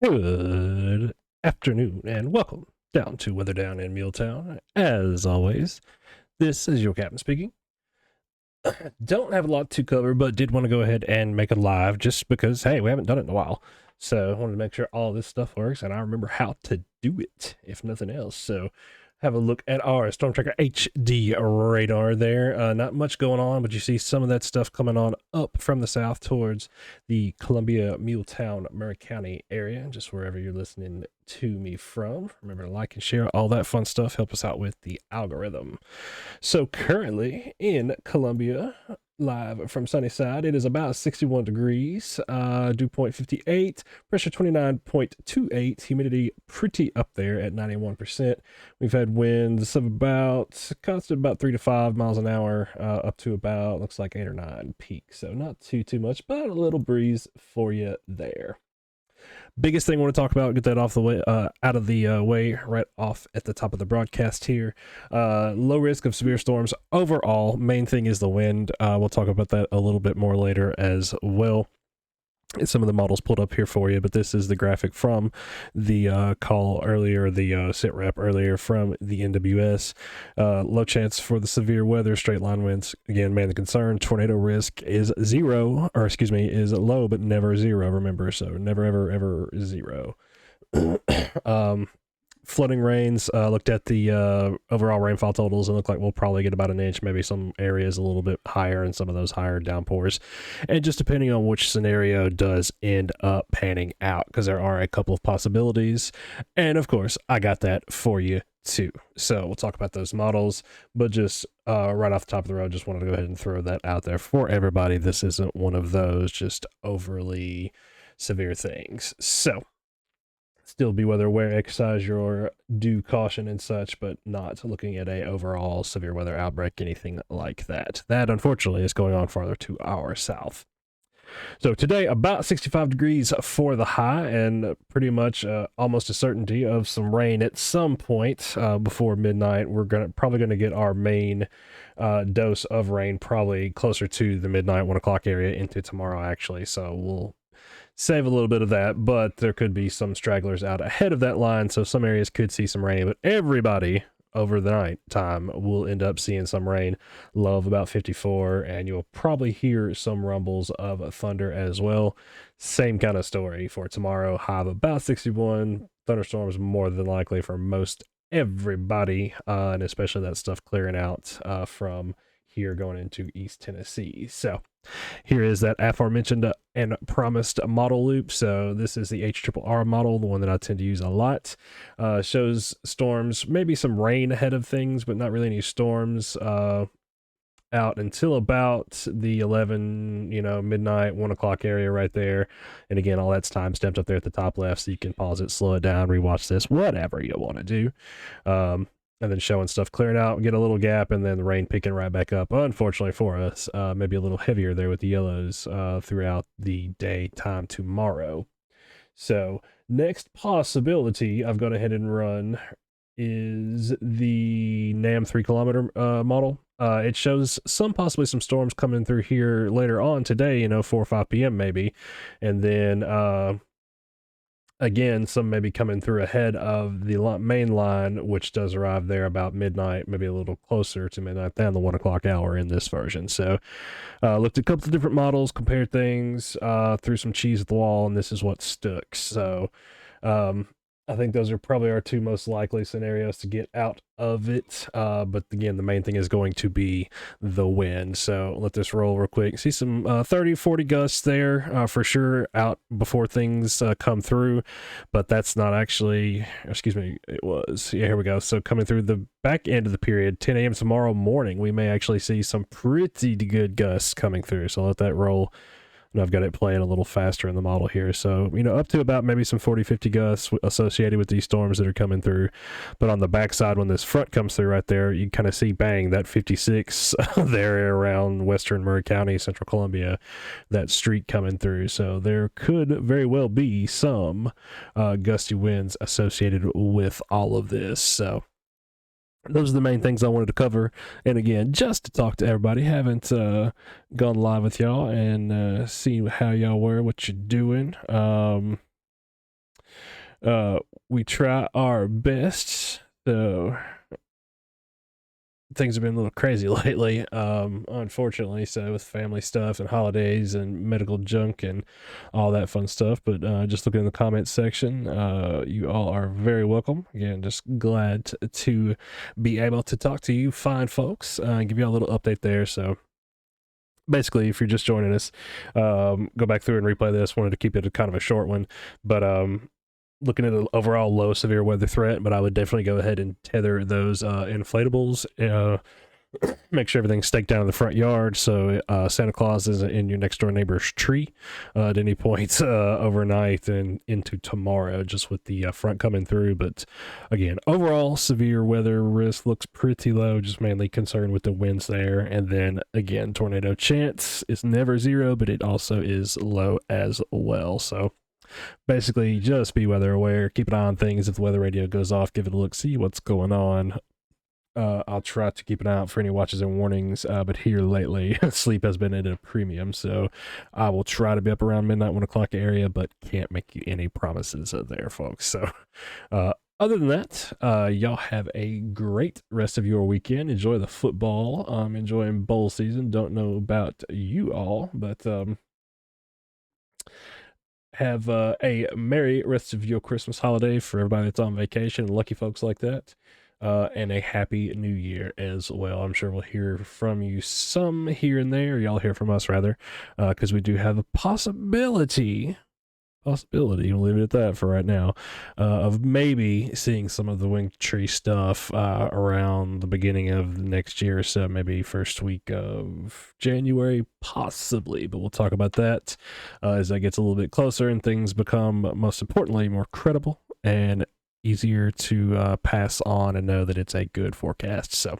Good afternoon and welcome down to Weather Down in Muletown. As always, this is your captain speaking. Don't have a lot to cover, but did want to go ahead and make it live just because, hey, we haven't done it in a while. So I wanted to make sure all this stuff works and I remember how to do it, if nothing else. So have a look at our Storm Tracker HD radar there. Not much going on, but you see some of that stuff coming on up from the south towards the Columbia, Muletown, Murray County area, just wherever you're listening to me from. Remember to like and share all that fun stuff. Help us out with the algorithm. So currently in Columbia, live from Sunnyside, it is about 61 degrees, dew point 58, pressure 29.28, humidity pretty up there at 91%. We've had winds of constant about 3 to 5 miles an hour, up to about, looks like 8 or 9 peak. So not too much, but a little breeze for you there. Biggest thing I want to talk about, get that off the way, out of the way right off at the top of the broadcast here. Low risk of severe storms overall. Main thing is the wind. We'll talk about that a little bit more later as well. Some of the models pulled up here for you, but this is the graphic from the call earlier, the sit rep earlier from the NWS. Low chance for the severe weather, straight line winds. Again, main concern, tornado risk is is low, but never zero, remember, so never, ever zero. Flooding rains, looked at the overall rainfall totals and look like we'll probably get about an inch, maybe some areas a little bit higher and some of those higher downpours. And just depending on which scenario does end up panning out, because there are a couple of possibilities. And of course, I got that for you too. So we'll talk about those models, but just right off the top of the road, just wanted to go ahead and throw that out there for everybody. This isn't one of those just overly severe things. So still be weather aware, exercise your due caution and such, but not looking at a overall severe weather outbreak, anything like that. That, unfortunately, is going on farther to our south. So today, about 65 degrees for the high, and pretty much almost a certainty of some rain at some point before midnight. We're probably going to get our main dose of rain probably closer to the midnight, 1 o'clock area into tomorrow, actually. So we'll save a little bit of that, but there could be some stragglers out ahead of that line, so some areas could see some rain, but everybody over the night time will end up seeing some rain. Low of about 54, and you'll probably hear some rumbles of thunder as well. Same kind of story for tomorrow. High of about 61. Thunderstorms more than likely for most everybody, and especially that stuff clearing out from here going into East Tennessee. So here is that aforementioned and promised model loop. So this is the HRRR model, the one that I tend to use a lot. Shows storms, maybe some rain ahead of things, but not really any storms out until about the 11, midnight, 1 o'clock area right there. And again, all that's time stamped up there at the top left, so you can pause it, slow it down, rewatch this, whatever you want to do. And then showing stuff clearing out, get a little gap, and then the rain picking right back up. Unfortunately for us, maybe a little heavier there with the yellows throughout the daytime tomorrow. So next possibility I've gone ahead and run is the NAM 3 kilometer model. It shows possibly some storms coming through here later on today, 4 or 5 p.m. maybe. And then again, some may be coming through ahead of the main line, which does arrive there about midnight, maybe a little closer to midnight than the 1 o'clock hour in this version. So looked at a couple of different models, compared things, threw some cheese at the wall, and this is what stuck. So I think those are probably our two most likely scenarios to get out of it. But again, the main thing is going to be the wind. So let this roll real quick. See some 30, 40 gusts there for sure out before things come through. But that's not actually, it was. Yeah, here we go. So coming through the back end of the period, 10 a.m. tomorrow morning, we may actually see some pretty good gusts coming through. So let that roll. And I've got it playing a little faster in the model here. So, up to about maybe some 40, 50 gusts associated with these storms that are coming through. But on the backside, when this front comes through right there, you kind of see, bang, that 56 there around western Murray County, central Columbia, that streak coming through. So there could very well be some gusty winds associated with all of this. So those are the main things I wanted to cover. And again, just to talk to everybody, haven't gone live with y'all and see how y'all were, what you're doing. We try our best. So things have been a little crazy lately, unfortunately. So with family stuff and holidays and medical junk and all that fun stuff. But just looking in the comments section, you all are very welcome. Again, just glad to be able to talk to you fine folks, give you all a little update there. So basically, if you're just joining us, go back through and replay this. Wanted to keep it a kind of a short one, but looking at an overall low severe weather threat, but I would definitely go ahead and tether those inflatables. Make sure everything's staked down in the front yard, so Santa Claus isn't in your next door neighbor's tree at any point overnight and into tomorrow, just with the front coming through. But again, overall severe weather risk looks pretty low, just mainly concerned with the winds there. And then again, tornado chance is never zero, but it also is low as well. So basically, just be weather aware, keep an eye on things. If the weather radio goes off, give it a look, see what's going on. I'll try to keep an eye out for any watches and warnings, but here lately, sleep has been at a premium, so I will try to be up around midnight, 1 o'clock area, but can't make you any promises there, folks. So other than that, y'all have a great rest of your weekend. Enjoy the football. I'm enjoying bowl season. Don't know about you all, but have a merry rest of your Christmas holiday for everybody that's on vacation, lucky folks like that. And a happy new year as well. I'm sure we'll hear from you some here and there. Y'all hear from us rather, because we do have a possibility, we'll leave it at that for right now, of maybe seeing some of the wing tree stuff around the beginning of next year. So maybe first week of January, possibly, but we'll talk about that as that gets a little bit closer and things become, most importantly, more credible and easier to pass on and know that it's a good forecast. So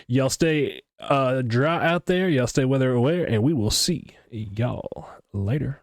y'all stay dry out there, y'all stay weather aware, and we will see y'all later.